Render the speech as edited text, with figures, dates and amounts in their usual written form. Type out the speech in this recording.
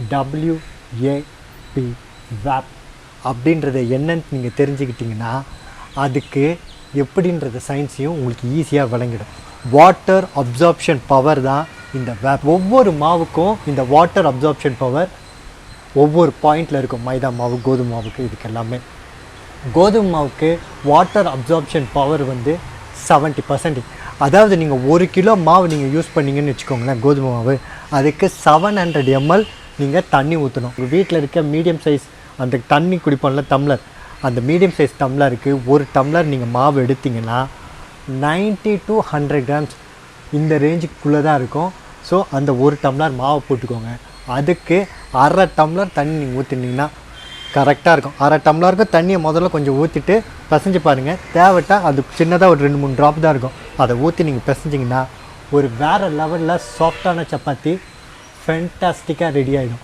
W.A.P WAP அப்படின்றத என்னன்னு நீங்கள் தெரிஞ்சுக்கிட்டிங்கன்னா அதுக்கு எப்படின்றத சயின்ஸையும் உங்களுக்கு ஈஸியாக விளங்கிடும். வாட்டர் அப்சார்ப்ஷன் பவர் தான் இந்த WAP. ஒவ்வொரு மாவுக்கும் இந்த வாட்டர் அப்சார்ப்ஷன் பவர் ஒவ்வொரு பாயிண்டில் இருக்கும். மைதா மாவு, கோதுமை மாவுக்கு, இதுக்கு எல்லாமே. கோதுமை மாவுக்கு வாட்டர் அப்சார்ப்ஷன் பவர் வந்து 70%. அதாவது நீங்கள் 1 கிலோ மாவு நீங்கள் யூஸ் பண்ணிங்கன்னு வச்சுக்கோங்களேன், கோதுமை மாவு, அதுக்கு 700 ml நீங்கள் தண்ணி ஊற்றணும். உங்கள் வீட்டில் இருக்க மீடியம் சைஸ் அந்த தண்ணி குடிப்போம்ல டம்ளர், அந்த மீடியம் சைஸ் டம்ளருக்கு 1 டம்ளர் நீங்கள் மாவு எடுத்திங்கன்னா 90 to 100 grams இந்த ரேஞ்சுக்குள்ளே தான் இருக்கும். ஸோ அந்த 1 டம்ளர் மாவு போட்டுக்கோங்க. அதுக்கு 1/2 டம்ளர் தண்ணி நீங்கள் ஊற்றினீங்கன்னா கரெக்டாக இருக்கும். 1/2 டம்ளருக்கு தண்ணியை முதல்ல கொஞ்சம் ஊற்றிட்டு பிசைஞ்சு பாருங்கள். தேவைட்டா அது சின்னதாக ஒரு 2-3 ட்ராப் தான் இருக்கும். அதை ஊற்றி நீங்கள் பிசைஞ்சிங்கன்னா ஒரு வேறு லெவலில் சாஃப்டான சப்பாத்தி ஃபென்டாஸ்டிக்காக ரெடி ஆகிடும்.